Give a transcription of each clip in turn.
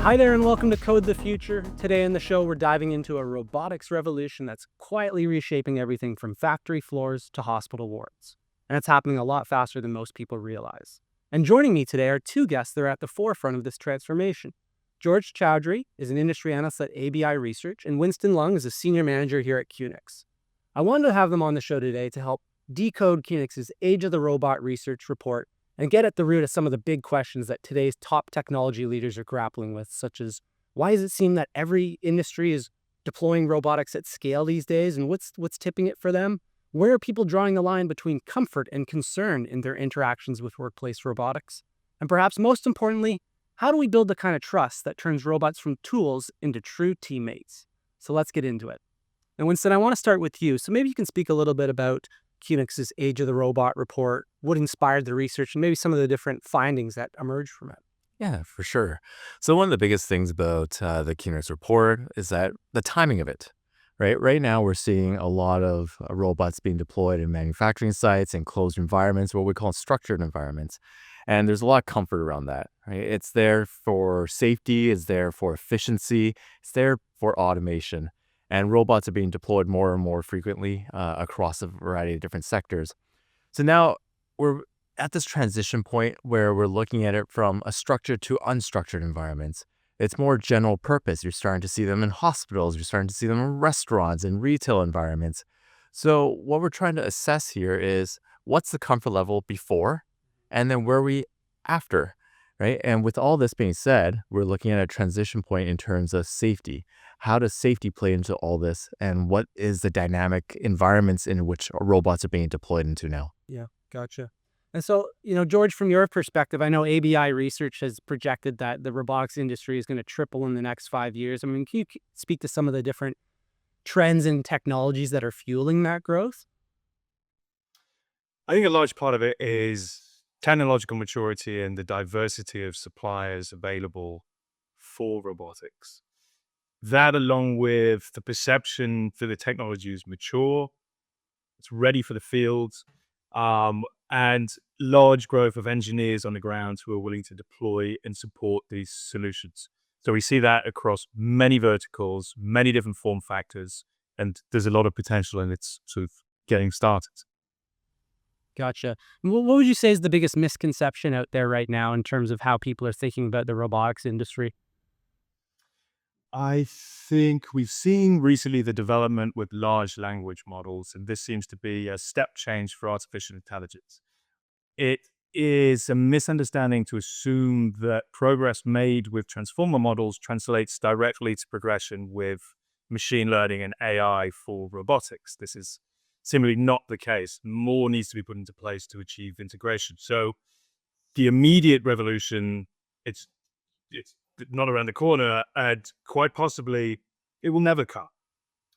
Hi there and welcome to Code the Future. Today in the show, we're diving into a robotics revolution that's quietly reshaping everything from factory floors to hospital wards. And it's happening a lot faster than most people realize. And joining me today are two guests that are at the forefront of this transformation. George Chowdhury is an industry analyst at ABI Research, and Winston Leung is a senior manager here at QNX. I wanted to have them on the show today to help decode QNX's Age of the Robot research report and get at the root of some of the big questions that today's top technology leaders are grappling with, such as why does it seem that every industry is deploying robotics at scale these days, and what's tipping it for them? Where are people drawing the line between comfort and concern in their interactions with workplace robotics? And perhaps most importantly, how do we build the kind of trust that turns robots from tools into true teammates? So let's get into it. And Winston, I want to start with you. So maybe you can speak a little bit about QNX's Age of the Robot report, what inspired the research, and maybe some of the different findings that emerged from it. Yeah, for sure. So one of the biggest things about the QNX report is that the timing of it, right? Right now, we're seeing a lot of robots being deployed in manufacturing sites and closed environments, what we call structured environments. And there's a lot of comfort around that, right? It's there for safety, it's there for efficiency, it's there for automation. And robots are being deployed more and more frequently across a variety of different sectors. So now we're at this transition point where we're looking at it from a structured to unstructured environments. It's more general purpose. You're starting to see them in hospitals, you're starting to see them in restaurants and retail environments. So what we're trying to assess here is what's the comfort level before and then where are we after, right? And with all this being said, we're looking at a transition point in terms of safety. How does safety play into all this and what is the dynamic environments in which robots are being deployed into now? Yeah, gotcha. And so, George, from your perspective, I know ABI Research has projected that the robotics industry is going to triple in the next 5 years. I mean, can you speak to some of the different trends and technologies that are fueling that growth? I think a large part of it is technological maturity and the diversity of suppliers available for robotics. That, along with the perception that the technology is mature, it's ready for the field, and large growth of engineers on the ground who are willing to deploy and support these solutions. So we see that across many verticals, many different form factors, and there's a lot of potential and it's sort of getting started. Gotcha. And what would you say is the biggest misconception out there right now in terms of how people are thinking about the robotics industry? I think we've seen recently the development with large language models, and this seems to be a step change for artificial intelligence. It is a misunderstanding to assume that progress made with transformer models translates directly to progression with machine learning and AI for robotics. This is similarly not the case. More needs to be put into place to achieve integration. So the immediate revolution, it's not around the corner, and quite possibly it will never come.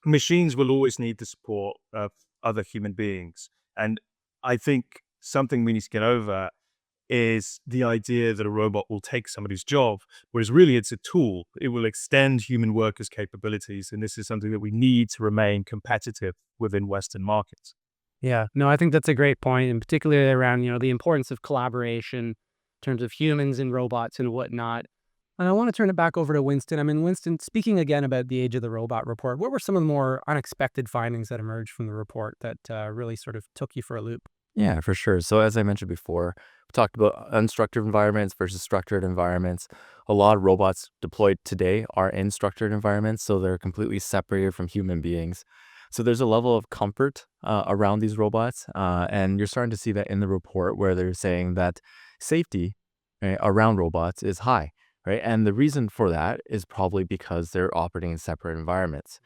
Machines will always need the support of other human beings. And I think something we need to get over is the idea that a robot will take somebody's job, whereas really it's a tool. It will extend human workers' capabilities. And this is something that we need to remain competitive within Western markets. Yeah, no, I think that's a great point, and particularly around, the importance of collaboration in terms of humans and robots and whatnot. And I want to turn it back over to Winston. I mean, Winston, speaking again about the Age of the Robot report, what were some of the more unexpected findings that emerged from the report that really sort of took you for a loop? Yeah, for sure. So as I mentioned before, we talked about unstructured environments versus structured environments. A lot of robots deployed today are in structured environments, so they're completely separated from human beings. So there's a level of comfort around these robots, and you're starting to see that in the report where they're saying that safety, right, around robots is high, right? And the reason for that is probably because they're operating in separate environments.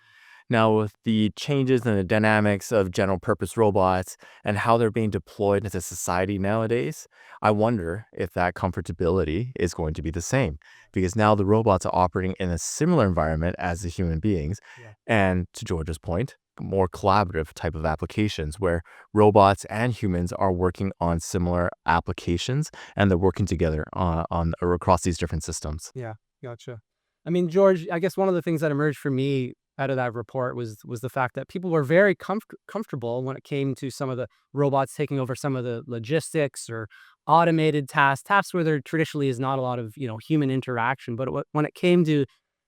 Now, with the changes in the dynamics of general purpose robots and how they're being deployed into society nowadays, I wonder if that comfortability is going to be the same because now the robots are operating in a similar environment as the human beings. Yeah. And to George's point, more collaborative type of applications where robots and humans are working on similar applications and they're working together on or across these different systems. Yeah, gotcha. I mean, George, I guess one of the things that emerged for me out of that report was the fact that people were very comfortable when it came to some of the robots taking over some of the logistics or automated tasks where there traditionally is not a lot of, human interaction. But when it came to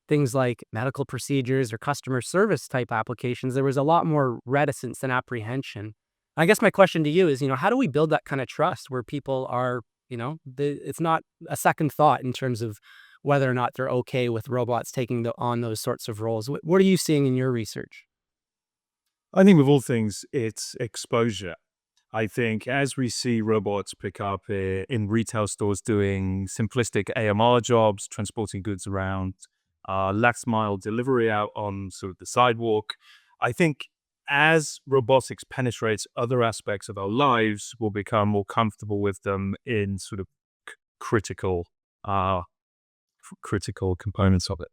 things like medical procedures or customer service type applications, there was a lot more reticence and apprehension. I guess my question to you is, how do we build that kind of trust where people are, it's not a second thought in terms of whether or not they're okay with robots taking on those sorts of roles? What are you seeing in your research? I think with all things, it's exposure. I think as we see robots pick up in retail stores doing simplistic AMR jobs, transporting goods around, last mile delivery out on sort of the sidewalk, I think as robotics penetrates other aspects of our lives, we'll become more comfortable with them in sort of critical, uh, critical components of it.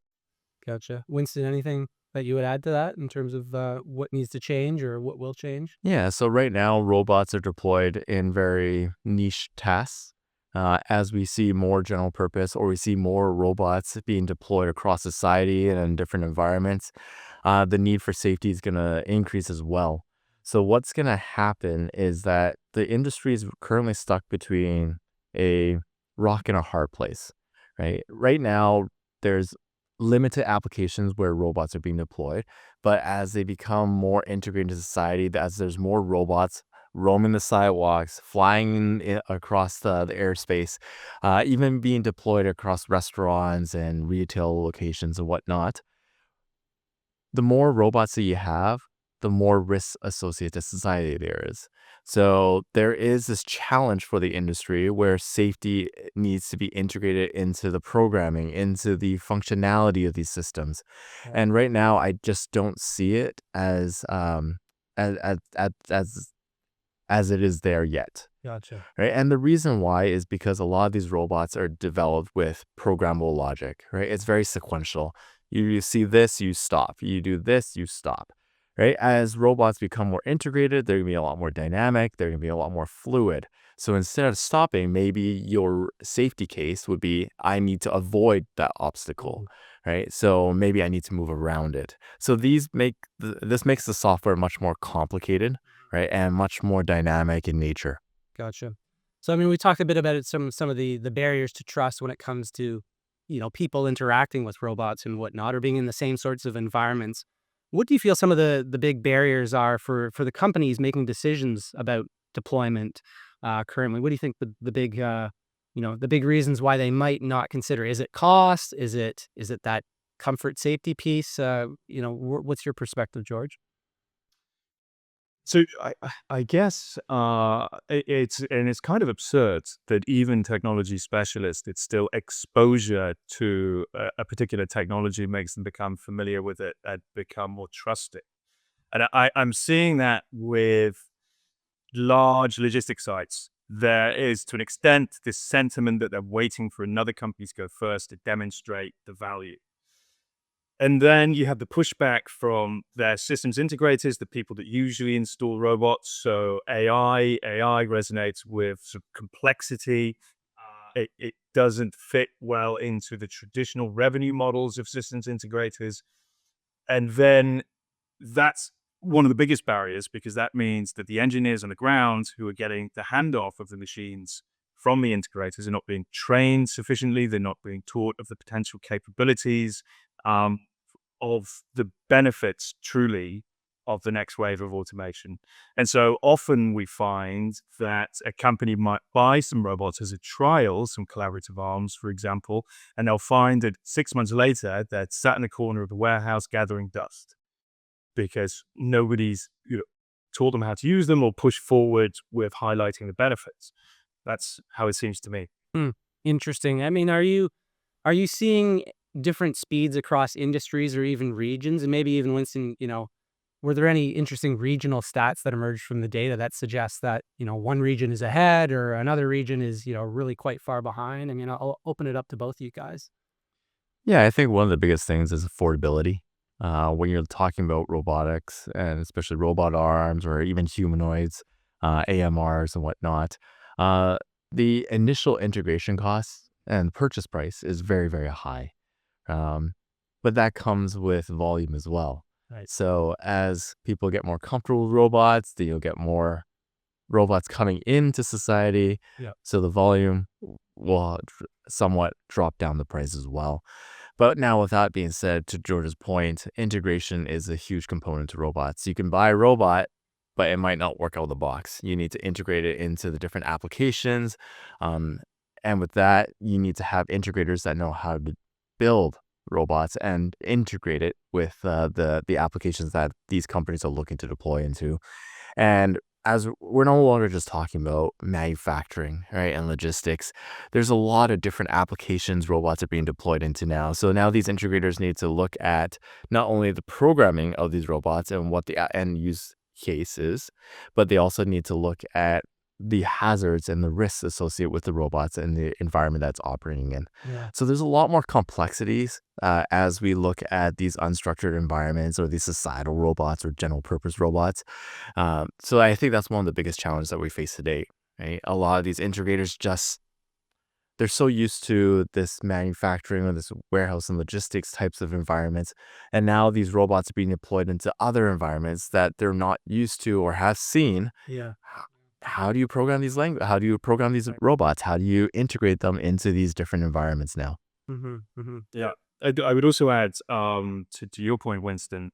Gotcha. Winston, anything that you would add to that in terms of what needs to change or what will change? Yeah, so right now, robots are deployed in very niche tasks. As we see more general purpose or we see more robots being deployed across society and in different environments, the need for safety is going to increase as well. So, what's going to happen is that the industry is currently stuck between a rock and a hard place, right? Right now, there's limited applications where robots are being deployed. But as they become more integrated into society, as there's more robots roaming the sidewalks, flying across the airspace, even being deployed across restaurants and retail locations and whatnot, the more robots that you have, the more risks associated to society there is. So there is this challenge for the industry where safety needs to be integrated into the programming, into the functionality of these systems. Right. And right now, I just don't see it as as as as, as it is there yet. Gotcha. Right. And the reason why is because a lot of these robots are developed with programmable logic, right? It's very sequential. You see this, you stop. You do this, you stop. Right. As robots become more integrated, they're going to be a lot more dynamic. They're going to be a lot more fluid. So instead of stopping, maybe your safety case would be I need to avoid that obstacle. Right. So maybe I need to move around it. So this makes the software much more complicated, right? And much more dynamic in nature. Gotcha. So, I mean, we talked a bit about it, some of the barriers to trust when it comes to, people interacting with robots and whatnot, or being in the same sorts of environments. What do you feel some of the big barriers are for the companies making decisions about deployment currently? What do you think the big the big reasons why they might not consider? Is it cost? Is it that comfort safety piece? What's your perspective, George? So I guess it's kind of absurd that even technology specialists, it's still exposure to a particular technology makes them become familiar with it and become more trusting. And I'm seeing that with large logistics sites. There is, to an extent, this sentiment that they're waiting for another company to go first to demonstrate the value. And then you have the pushback from their systems integrators, the people that usually install robots. So AI resonates with sort of complexity. It doesn't fit well into the traditional revenue models of systems integrators. And then that's one of the biggest barriers because that means that the engineers on the ground who are getting the handoff of the machines from the integrators are not being trained sufficiently. They're not being taught of the potential capabilities, um, of the benefits truly of the next wave of automation. And so often we find that a company might buy some robots as a trial, some collaborative arms, for example, and they'll find that 6 months later, they're sat in a corner of the warehouse gathering dust because nobody's taught them how to use them or push forward with highlighting the benefits. That's how it seems to me. Hmm. Interesting. I mean, are you seeing different speeds across industries or even regions? And maybe even Winston, were there any interesting regional stats that emerged from the data that suggests that, one region is ahead or another region is, really quite far behind? I mean, I'll open it up to both of you guys. Yeah, I think one of the biggest things is affordability. When you're talking about robotics and especially robot arms or even humanoids, AMRs and whatnot, uh, the initial integration costs and purchase price is very, very high. Um, but that comes with volume as well. Right. So as people get more comfortable with robots, you'll get more robots coming into society. Yeah. So the volume will somewhat drop down the price as well. But now, with that being said, to George's point, integration is a huge component to robots. You can buy a robot, but it might not work out of the box. You need to integrate it into the different applications. Um, and with that, you need to have integrators that know how to build robots and integrate it with the applications that these companies are looking to deploy into. And as we're no longer just talking about manufacturing, right, and logistics, there's a lot of different applications robots are being deployed into now. So now these integrators need to look at not only the programming of these robots and what the end use case is, but they also need to look at the hazards and the risks associated with the robots and the environment that's operating in. Yeah. So there's a lot more complexities as we look at these unstructured environments or these societal robots or general purpose robots. So I think that's one of the biggest challenges that we face today, right? A lot of these integrators they're so used to this manufacturing or this warehouse and logistics types of environments. And now these robots are being deployed into other environments that they're not used to or have seen. Yeah. How do you program these how do you program these robots? How do you integrate them into these different environments now? Mm-hmm. Mm-hmm. Yeah. I would also add to your point, Winston,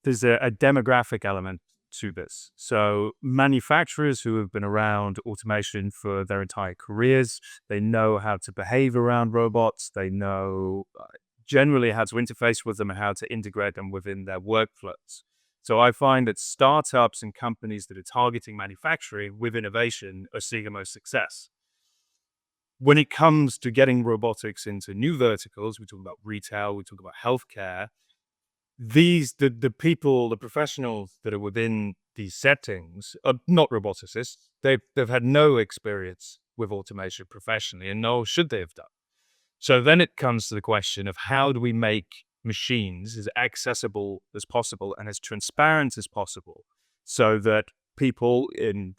there's a demographic element to this. So manufacturers who have been around automation for their entire careers, they know how to behave around robots. They know generally how to interface with them and how to integrate them within their workflows. So I find that startups and companies that are targeting manufacturing with innovation are seeing the most success. When it comes to getting robotics into new verticals, we talk about retail, we talk about healthcare, the people, the professionals that are within these settings are not roboticists. They've had no experience with automation professionally, and nor should they have done. So then it comes to the question of how do we make machines as accessible as possible and as transparent as possible, so that people in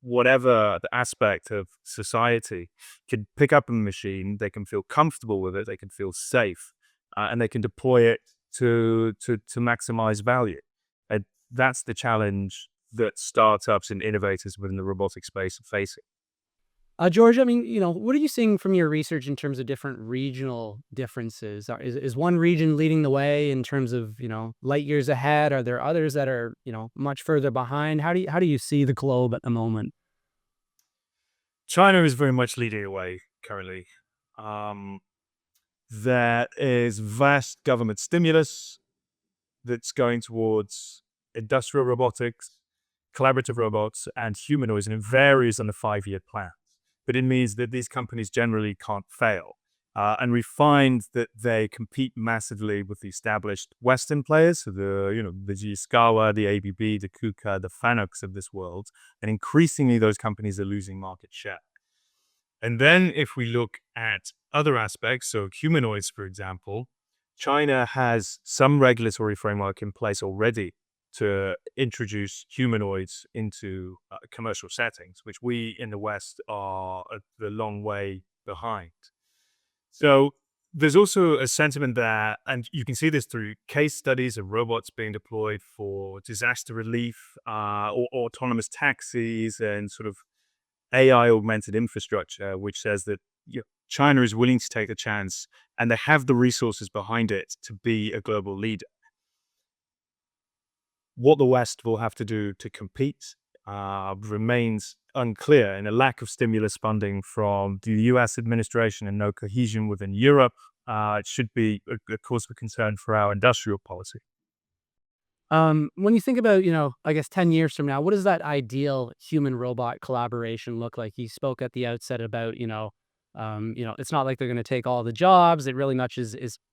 whatever the aspect of society can pick up a machine, they can feel comfortable with it, they can feel safe, and they can deploy it to maximize value. And that's the challenge that startups and innovators within the robotic space are facing. George, I mean, what are you seeing from your research in terms of different regional differences? Is one region leading the way in terms of, light years ahead? Are there others that are, much further behind? How do you see the globe at the moment? China is very much leading the way currently. Um, there is vast government stimulus that's going towards industrial robotics, collaborative robots, and humanoids, and it varies on the 5-year plan. But it means that these companies generally can't fail. And we find that they compete massively with the established Western players, so the Yaskawa, the ABB, the KUKA, the Fanucs of this world, and increasingly those companies are losing market share. And then if we look at other aspects, so humanoids, for example, China has some regulatory framework in place already to introduce humanoids into commercial settings, which we in the West are a long way behind. So there's also a sentiment there, and you can see this through case studies of robots being deployed for disaster relief or autonomous taxis and sort of AI augmented infrastructure, which says that China is willing to take the chance and they have the resources behind it to be a global leader. What the West will have to do to compete remains unclear, and a lack of stimulus funding from the US administration and no cohesion within Europe, it should be a cause for concern for our industrial policy. When you think about, I guess 10 years from now, what does that ideal human robot collaboration look like? You spoke at the outset about, it's not like they're going to take all the jobs. It really much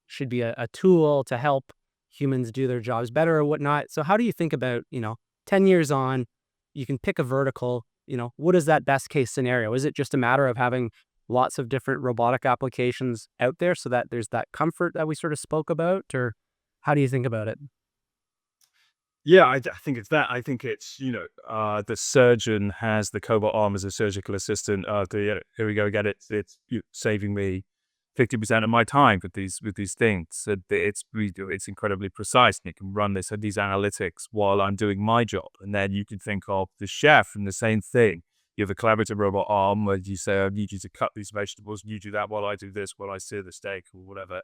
should be a tool to help humans do their jobs better or whatnot. So how do you think about, 10 years on, you can pick a vertical, what is that best case scenario? Is it just a matter of having lots of different robotic applications out there so that there's that comfort that we sort of spoke about, or how do you think about it? Yeah, I think it's that. I think it's, the surgeon has the cobot arm as a surgical assistant. Here we go, get it. It's saving me 50% of my time with these things. So it's incredibly precise, and it can run these analytics while I'm doing my job. And then you can think of the chef and the same thing. You have a collaborative robot arm where you say, I need you to cut these vegetables, and you do that while I do this, while I sear the steak or whatever.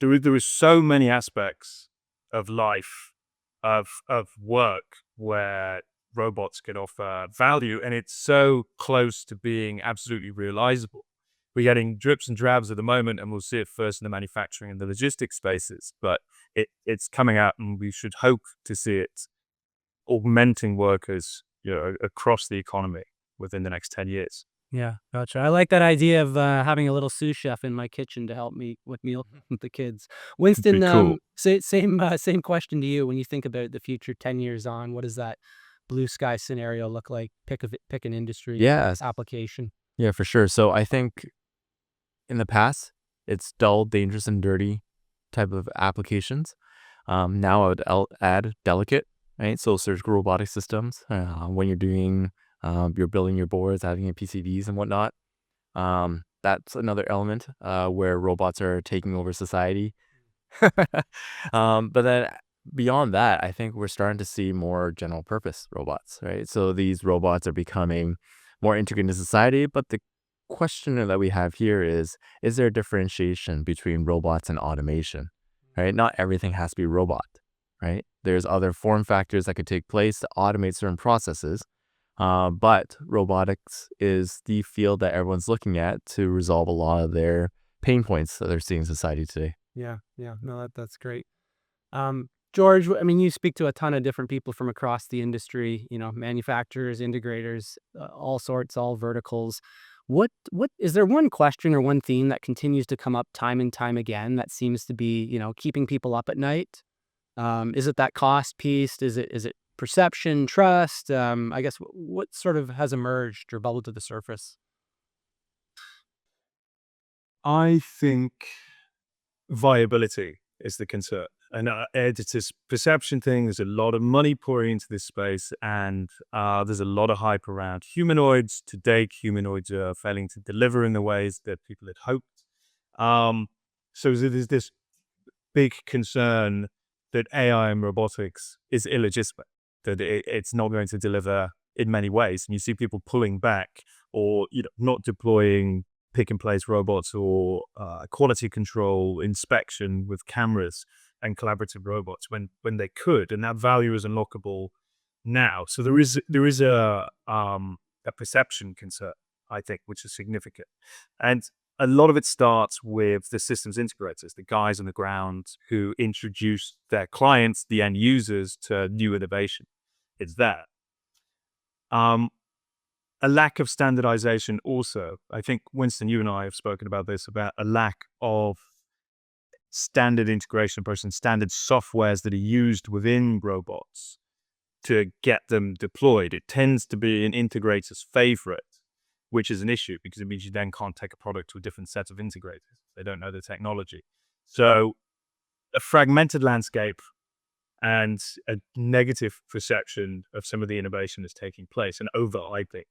There is so many aspects of life, of work, where robots can offer value, and it's so close to being absolutely realizable. We're getting drips and drabs at the moment, and we'll see it first in the manufacturing and the logistics spaces, but it's coming out, and we should hope to see it augmenting workers, across the economy within the next 10 years. Yeah, gotcha. I like that idea of having a little sous chef in my kitchen to help me with meals with the kids. Be Winston, cool. same question to you. When you think about the future 10 years on, what does that blue sky scenario look like? Pick an industry Yes. application. Yeah, for sure. So I think in the past, it's dull, dangerous, and dirty type of applications. Now I would add delicate, right? So surgical robotic systems, when you're building your boards, adding in PCBs and whatnot. That's another element where robots are taking over society. But then beyond that, I think we're starting to see more general purpose robots, right? So these robots are becoming more integrated into society. But the question that we have here is there a differentiation between robots and automation, right? Not everything has to be robot, right? There's other form factors that could take place to automate certain processes. But robotics is the field that everyone's looking at to resolve a lot of their pain points that they're seeing in society today. Yeah, yeah. No, that's great. George, I mean, you speak to a ton of different people from across the industry, manufacturers, integrators, all sorts, all verticals. What is there one question or one theme that continues to come up time and time again that seems to be, keeping people up at night? Is it that cost piece? Is it perception, trust? I guess what sort of has emerged or bubbled to the surface? I think viability is the concern. And it's this perception thing. There's a lot of money pouring into this space, and there's a lot of hype around humanoids. To date, humanoids are failing to deliver in the ways that people had hoped. So there's this big concern that AI and robotics is illegitimate, that it's not going to deliver in many ways. And you see people pulling back, or not deploying pick and place robots, or quality control inspection with cameras and collaborative robots when they could, and that value is unlockable now. So there is a perception concern, I think, which is significant, and a lot of it starts with the systems integrators, the guys on the ground who introduce their clients, the end users, to new innovation. It's that. A lack of standardization also. I think, Winston, you and I have spoken about this, about a lack of standard integration approach and standard softwares that are used within robots to get them deployed. It tends to be an integrator's favorite, which is an issue because it means you then can't take a product to a different set of integrators. They don't know the technology. So a fragmented landscape and a negative perception of some of the innovation that's taking place, and over-hyping.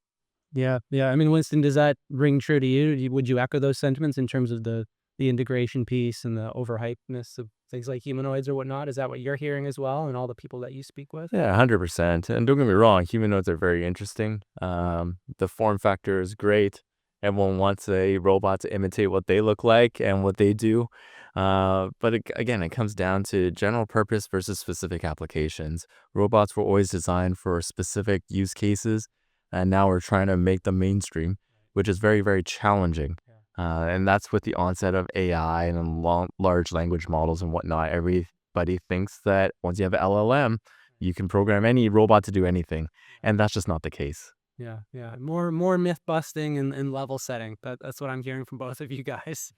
Yeah, yeah. I mean, Winston, does that ring true to you? Would you echo those sentiments in terms of the integration piece and the overhypeness of things like humanoids or whatnot? Is that what you're hearing as well, and all the people that you speak with? Yeah, 100%. And don't get me wrong, humanoids are very interesting. The form factor is great. Everyone wants a robot to imitate what they look like and what they do. But again, it comes down to general purpose versus specific applications. Robots were always designed for specific use cases, and now we're trying to make them mainstream, which is very, very challenging. And that's with the onset of AI and large language models and whatnot. Everybody thinks that once you have an LLM, you can program any robot to do anything. And that's just not the case. Yeah, yeah. More myth busting and level setting. That's what I'm hearing from both of you guys.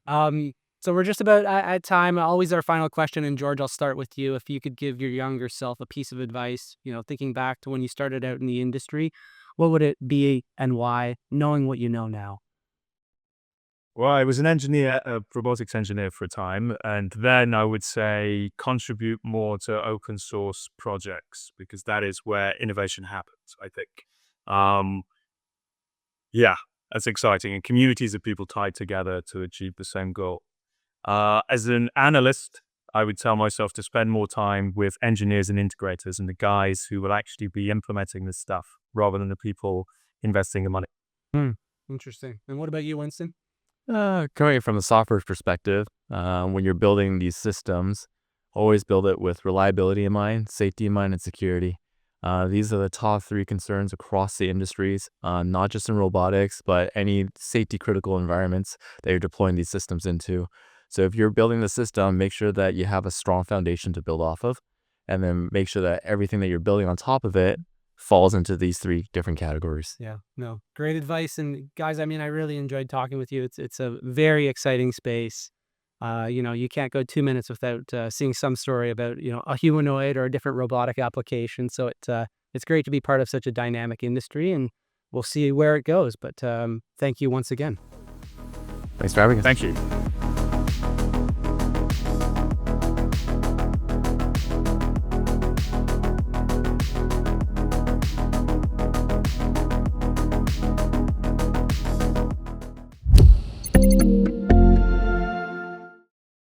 So we're just about at time. Always our final question, and George, I'll start with you. If you could give your younger self a piece of advice, thinking back to when you started out in the industry, what would it be and why, knowing what you know now? Well, I was an engineer, a robotics engineer for a time, and then I would say contribute more to open source projects, because that is where innovation happens, I think. Yeah, That's exciting. And communities of people tied together to achieve the same goal. As an analyst, I would tell myself to spend more time with engineers and integrators and the guys who will actually be implementing this stuff rather than the people investing the money. Interesting. And what about you, Winston? Coming from the software perspective, when you're building these systems, always build it with reliability in mind, safety in mind, and security. These are the top three concerns across the industries, not just in robotics, but any safety critical environments that you're deploying these systems into. So if you're building the system, make sure that you have a strong foundation to build off of, and then make sure that everything that you're building on top of it falls into these three different categories. Yeah, no, great advice. And guys, I mean, I really enjoyed talking with you. It's a very exciting space. You can't go 2 minutes without seeing some story about, a humanoid or a different robotic application. So it's great to be part of such a dynamic industry, and we'll see where it goes. But thank you once again. Thanks for having us. Thank you.